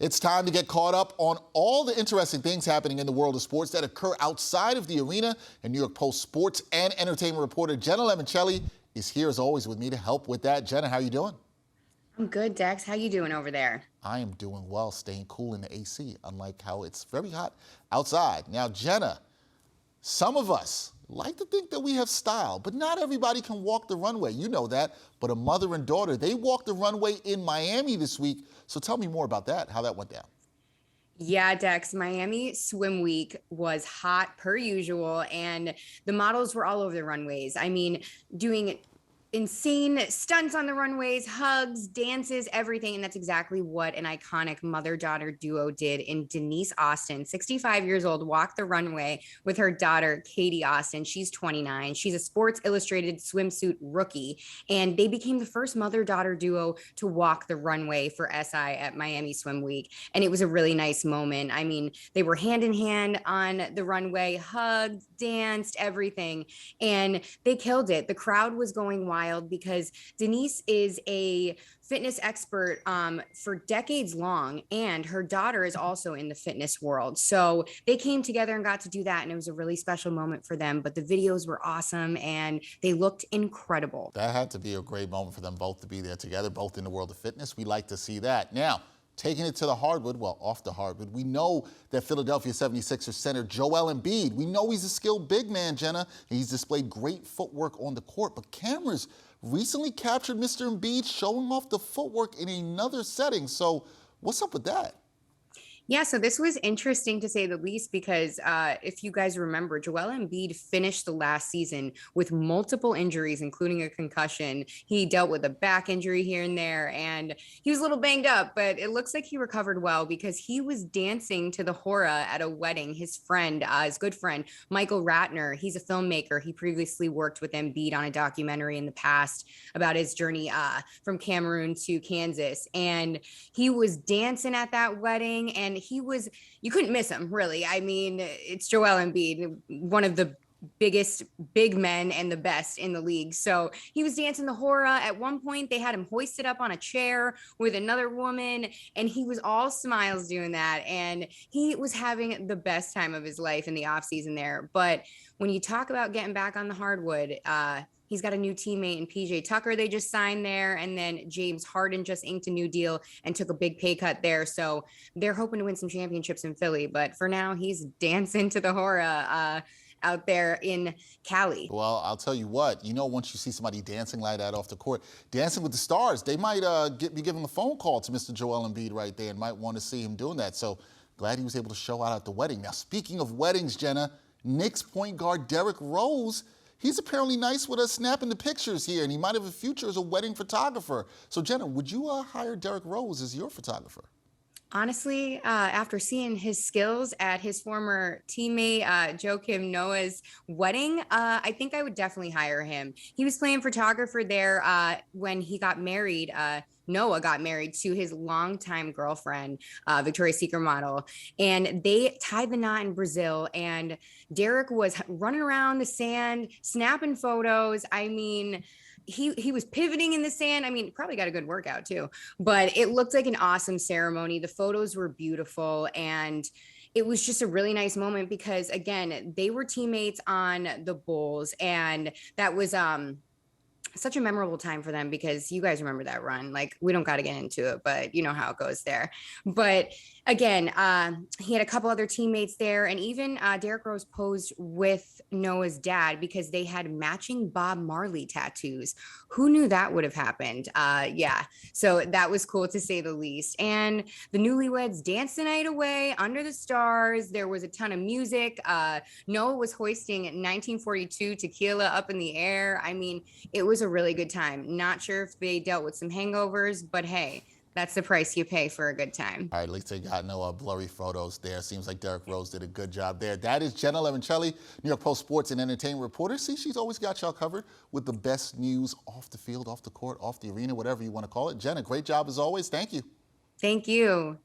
It's time to get caught up on all the interesting things happening in the world of sports that occur outside of the arena. And New York Post sports and entertainment reporter Jenna Lemoncelli is here as always with me to help with that. Jenna, how are you doing? I'm good, Dex. How you doing over there? I am doing well, staying cool in the AC, unlike how it's very hot outside. Now, Jenna, some of us like to think that we have style, but not everybody can walk the runway. You know that. But a mother and daughter, they walked the runway in Miami this week. So tell me more about that, how that went down. Yeah, Dex, Miami Swim Week was hot per usual, and the models were all over the runways. I mean, doing insane stunts on the runways, hugs, dances, everything. And that's exactly what an iconic mother-daughter duo did in Denise Austin, 65 years old, walked the runway with her daughter, Katie Austin. She's 29. She's a Sports Illustrated swimsuit rookie. And they became the first mother-daughter duo to walk the runway for SI at Miami Swim Week. And it was a really nice moment. I mean, they were hand in hand on the runway, hugged, danced, everything. And they killed it. The crowd was going wild because Denise is a fitness expert for decades long, and her daughter is also in the fitness world. So they came together and got to do that, and it was a really special moment for them. But the videos were awesome, and they looked incredible. That had to be a great moment for them both to be there together, both in the world of fitness. We like to see that. Now, taking it to the hardwood, well, off the hardwood, we know that Philadelphia 76ers center Joel Embiid, we know he's a skilled big man, Jenna, and he's displayed great footwork on the court, but cameras recently captured Mr. Embiid showing off the footwork in another setting. So what's up with that? Yeah, so this was interesting to say the least because if you guys remember, Joel Embiid finished the last season with multiple injuries, including a concussion. He dealt with a back injury here and there, and he was a little banged up, but it looks like he recovered well because he was dancing to the hora at a wedding. His friend, his good friend, Michael Ratner, he's a filmmaker. He previously worked with Embiid on a documentary in the past about his journey from Cameroon to Kansas, and he was dancing at that wedding, and you couldn't miss him, really. I mean, it's Joel Embiid, one of the biggest big men and the best in the league. So he was dancing the hora. At one point, they had him hoisted up on a chair with another woman, and he was all smiles doing that. And he was having the best time of his life in the offseason there. But when you talk about getting back on the hardwood, he's got a new teammate in PJ Tucker they just signed there. And then James Harden just inked a new deal and took a big pay cut there. So they're hoping to win some championships in Philly. But for now, he's dancing to the hora out there in Cali. Well, I'll tell you what, once you see somebody dancing like that off the court, Dancing with the Stars, they might be giving a phone call to Mr. Joel Embiid right there and might want to see him doing that. So glad he was able to show out at the wedding. Now, speaking of weddings, Jenna, Knicks point guard Derrick Rose, he's apparently nice with us snapping the pictures here, and he might have a future as a wedding photographer. So, Jenna, would you hire Derrick Rose as your photographer? Honestly, after seeing his skills at his former teammate Joakim Noah's wedding, I think I would definitely hire him. He was playing photographer there when he got married. Noah got married to his longtime girlfriend, Victoria's Secret model, and they tied the knot in Brazil. And Derrick was running around the sand, snapping photos. I mean, he was pivoting in the sand. I mean, probably got a good workout too, but it looked like an awesome ceremony. The photos were beautiful, and it was just a really nice moment because, again, they were teammates on the Bulls, and that was such a memorable time for them because you guys remember that run. Like, we don't got to get into it, but you know how it goes there. But again, he had a couple other teammates there, and even Derrick Rose posed with Noah's dad because they had matching Bob Marley tattoos. Who knew that would have happened? Yeah, so that was cool to say the least. And the newlyweds danced the night away under the stars. There was a ton of music. Noah was hoisting 1942 tequila up in the air. I mean, it was a really good time. Not sure if they dealt with some hangovers, but hey, that's the price you pay for a good time. All right, at least they got no blurry photos there. Seems like Derrick Rose did a good job there. That is Jenna Lemoncelli, New York Post sports and entertainment reporter. See, she's always got y'all covered with the best news off the field, off the court, off the arena, whatever you want to call it. Jenna, great job as always. Thank you. Thank you.